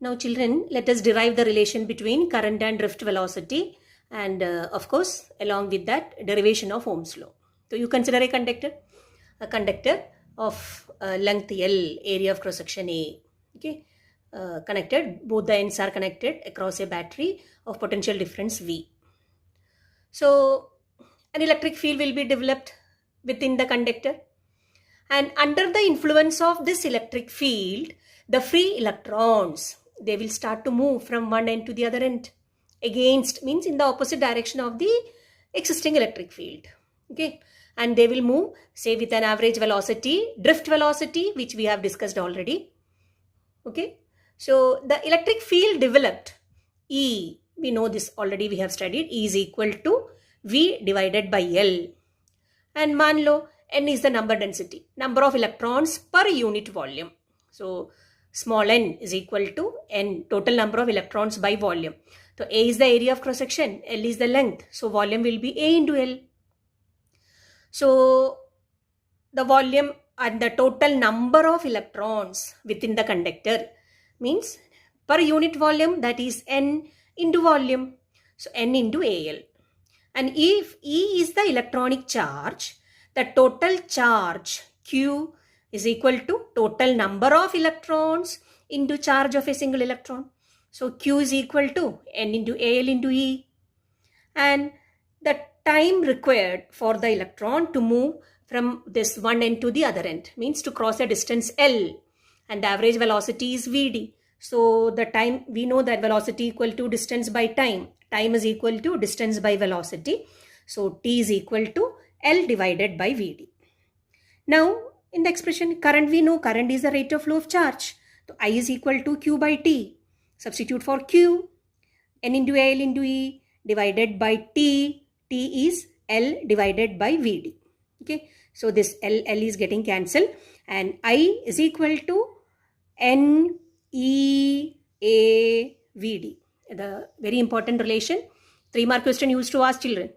Now children, let us derive the relation between current and drift velocity, and of course along with that derivation of Ohm's law. So you consider a conductor of length L, area of cross section A, okay, connected, both the ends are connected across a battery of potential difference V. So an electric field will be developed within the conductor, and under the influence of this electric field, the free electrons, they will start to move from one end to the other end, against means in the opposite direction of the existing electric field, okay, and they will move say with an average velocity, drift velocity, which we have discussed already, okay. So the electric field developed, E, we know this already, we have studied, E is equal to V divided by L, and मान लो N is the number density, number of electrons per unit volume. So small n is equal to N, total number of electrons by volume. So A is the area of cross section, L is the length, so volume will be A into L. So the volume and the total number of electrons within the conductor means per unit volume, that is N into volume, so N into AL. And if E is the electronic charge, the total charge Q is equal to total number of electrons into charge of a single electron. So Q is equal to N into AL into E. And the time required for the electron to move from this one end to the other end means to cross a distance L, and the average velocity is Vd. So the time, we know that velocity equal to distance by time. Time is equal to distance by velocity. So T is equal to L divided by Vd. Now in the expression current, we know current is the rate of flow of charge. So I is equal to Q by T. Substitute for Q, N into L into E divided by T. T is L divided by Vd. Okay. So this L is getting cancelled, and I is equal to N E A Vd. The very important relation, 3-mark question used to ask children.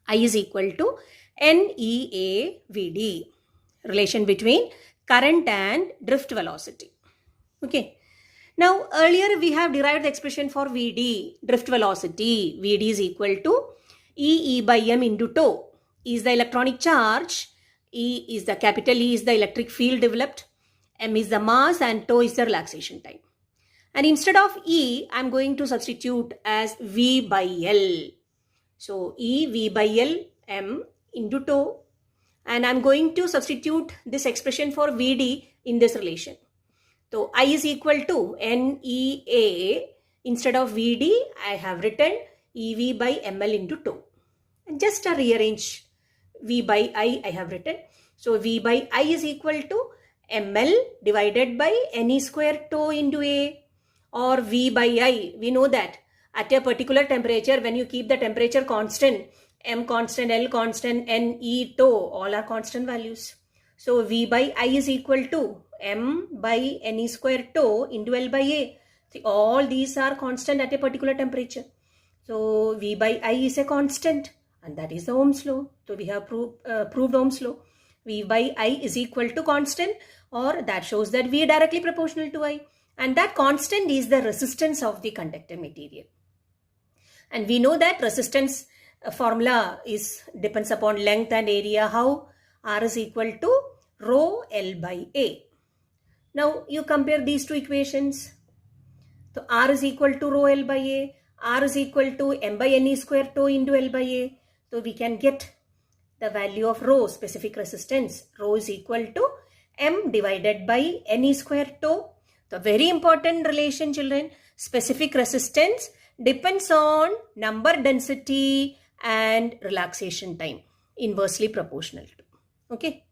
I is equal to N E A Vd. Relation between current and drift velocity. Okay. Now earlier we have derived the expression for Vd, drift velocity. Vd is equal to E by m into tau. E is the electronic charge, E is the capital E is the electric field developed, m is the mass, and tau is the relaxation time. And instead of E, I am going to substitute as V by L. So E, V by L, m into tau. And I am going to substitute this expression for Vd in this relation. So I is equal to NEA. Instead of Vd, I have written EV by ml into tau. And just rearrange V by I have written. So V by I is equal to ml divided by ne square tau into A, or V by I. We know that at a particular temperature, when you keep the temperature constant, m constant, L constant, N, E, tau, all are constant values. So V by I is equal to m by ne square tau into L by A. See, all these are constant at a particular temperature. So V by I is a constant, and that is the Ohm's law. So we have proved Ohm's law. V by I is equal to constant, or that shows that V directly proportional to I. And that constant is the resistance of the conductor material. And we know that resistance formula depends upon length and area. How? R is equal to rho L by A. Now you compare these two equations. So R is equal to rho L by A. R is equal to m by ne square tau into L by A. So we can get the value of rho, specific resistance. Rho is equal to m divided by ne square tau. So very important relation, children. Specific resistance depends on number density and relaxation time, inversely proportional to. Okay.